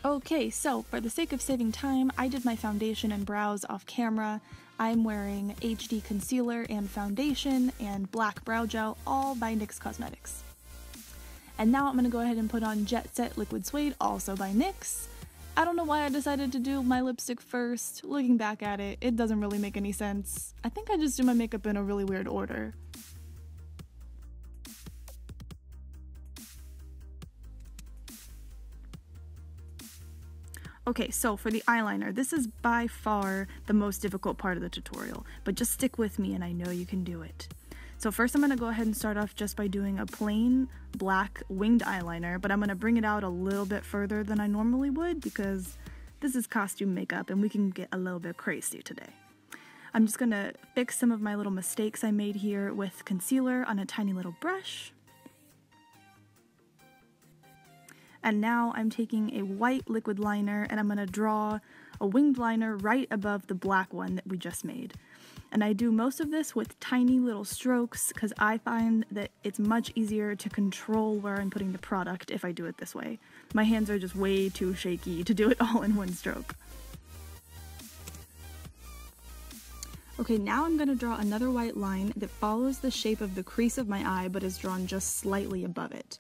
Okay, so for the sake of saving time, I did my foundation and brows off camera. I'm wearing HD concealer and foundation and black brow gel, all by NYX Cosmetics. And now I'm going to go ahead and put on Jet Set Liquid Suede, also by NYX. I don't know why I decided to do my lipstick first. Looking back at it, it doesn't really make any sense. I think I just do my makeup in a really weird order. Okay, so for the eyeliner, this is by far the most difficult part of the tutorial, but just stick with me and I know you can do it. So first I'm going to go ahead and start off just by doing a plain black winged eyeliner, but I'm going to bring it out a little bit further than I normally would because this is costume makeup and we can get a little bit crazy today. I'm just going to fix some of my little mistakes I made here with concealer on a tiny little brush. And now I'm taking a white liquid liner and I'm going to draw a winged liner right above the black one that we just made. And I do most of this with tiny little strokes because I find that it's much easier to control where I'm putting the product if I do it this way. My hands are just way too shaky to do it all in one stroke. Okay, now I'm going to draw another white line that follows the shape of the crease of my eye but is drawn just slightly above it.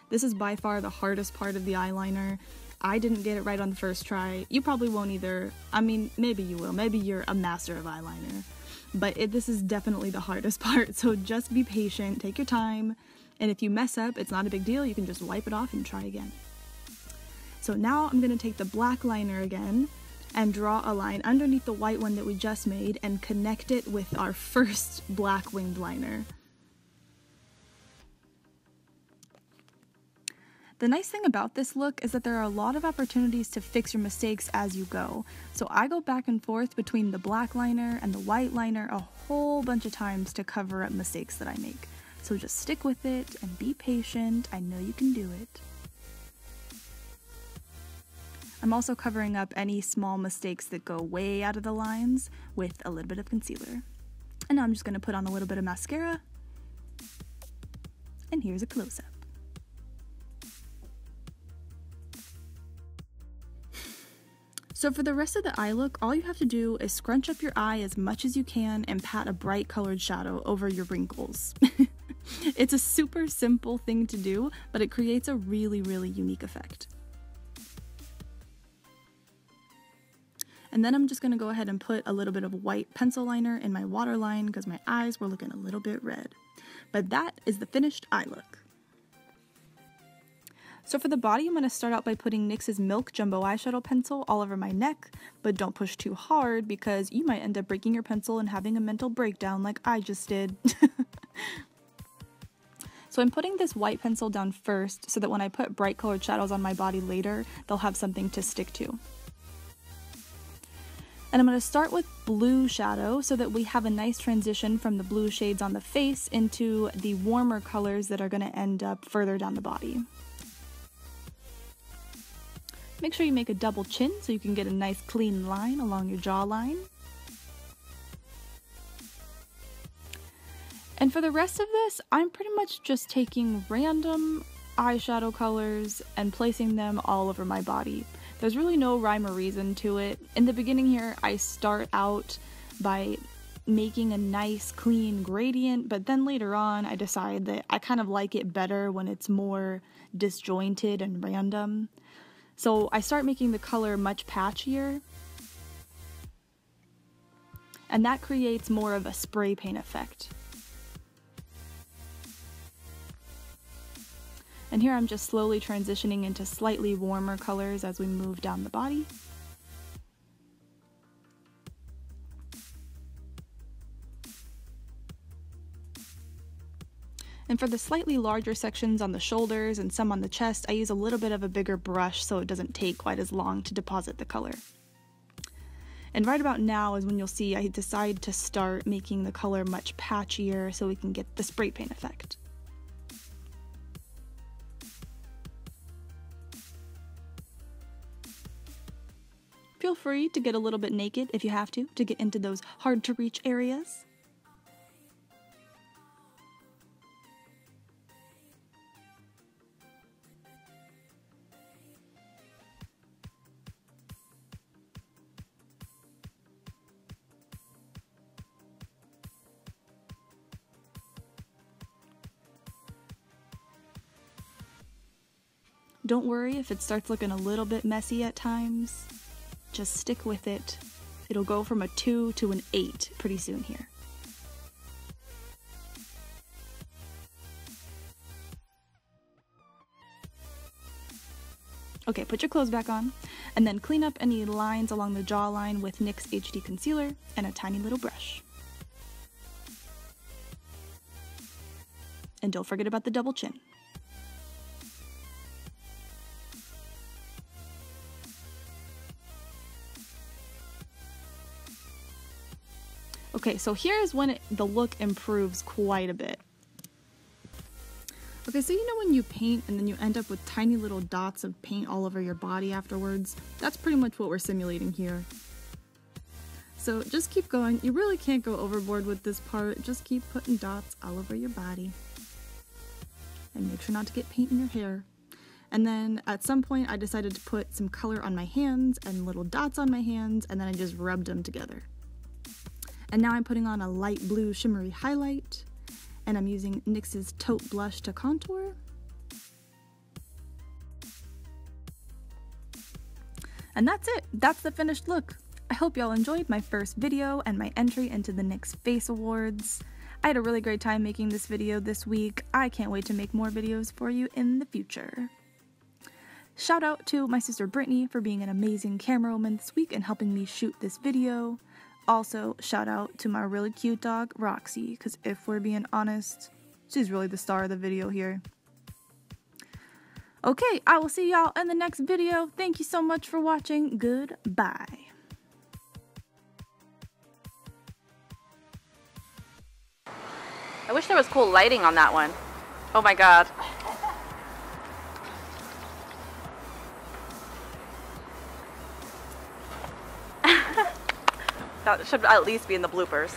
This is by far the hardest part of the eyeliner. I didn't get it right on the first try. You probably won't either. I mean, maybe you will. Maybe you're a master of eyeliner. But this is definitely the hardest part, so just be patient, take your time, and if you mess up, it's not a big deal. You can just wipe it off and try again. So now I'm going to take the black liner again and draw a line underneath the white one that we just made and connect it with our first black winged liner. The nice thing about this look is that there are a lot of opportunities to fix your mistakes as you go. So I go back and forth between the black liner and the white liner a whole bunch of times to cover up mistakes that I make. So just stick with it and be patient. I know you can do it. I'm also covering up any small mistakes that go way out of the lines with a little bit of concealer. And now I'm just going to put on a little bit of mascara. And here's a close-up. So for the rest of the eye look, all you have to do is scrunch up your eye as much as you can and pat a bright colored shadow over your wrinkles. It's a super simple thing to do, but it creates a really, really unique effect. And then I'm just going to go ahead and put a little bit of white pencil liner in my waterline because my eyes were looking a little bit red. But that is the finished eye look. So for the body, I'm going to start out by putting NYX's Milk Jumbo Eyeshadow Pencil all over my neck, but don't push too hard because you might end up breaking your pencil and having a mental breakdown like I just did. So I'm putting this white pencil down first so that when I put bright colored shadows on my body later, they'll have something to stick to. And I'm going to start with blue shadow so that we have a nice transition from the blue shades on the face into the warmer colors that are going to end up further down the body. Make sure you make a double chin so you can get a nice clean line along your jawline. And for the rest of this, I'm pretty much just taking random eyeshadow colors and placing them all over my body. There's really no rhyme or reason to it. In the beginning here, I start out by making a nice clean gradient, but then later on I decide that I kind of like it better when it's more disjointed and random. So I start making the color much patchier, and that creates more of a spray paint effect. And here I'm just slowly transitioning into slightly warmer colors as we move down the body. And for the slightly larger sections on the shoulders and some on the chest, I use a little bit of a bigger brush so it doesn't take quite as long to deposit the color. And right about now is when you'll see I decide to start making the color much patchier so we can get the spray paint effect. Feel free to get a little bit naked if you have to get into those hard to reach areas. Don't worry if it starts looking a little bit messy at times. Just stick with it. It'll go from a 2 to an 8 pretty soon here. Okay, put your clothes back on, and then clean up any lines along the jawline with NYX HD Concealer and a tiny little brush. And don't forget about the double chin. Okay, so here's when the look improves quite a bit. Okay, so you know when you paint and then you end up with tiny little dots of paint all over your body afterwards? That's pretty much what we're simulating here. So just keep going. You really can't go overboard with this part. Just keep putting dots all over your body. And make sure not to get paint in your hair. And then at some point I decided to put some color on my hands and little dots on my hands, and then I just rubbed them together. And now I'm putting on a light blue shimmery highlight, and I'm using NYX's Taupe Blush to contour. And that's it. That's the finished look. I hope y'all enjoyed my first video and my entry into the NYX Face Awards. I had a really great time making this video this week. I can't wait to make more videos for you in the future. Shout out to my sister Brittany for being an amazing camerawoman this week and helping me shoot this video. Also, shout out to my really cute dog, Roxy, because if we're being honest, she's really the star of the video here. Okay, I will see y'all in the next video. Thank you so much for watching. Goodbye. I wish there was cool lighting on that one. Oh my god. That should at least be in the bloopers.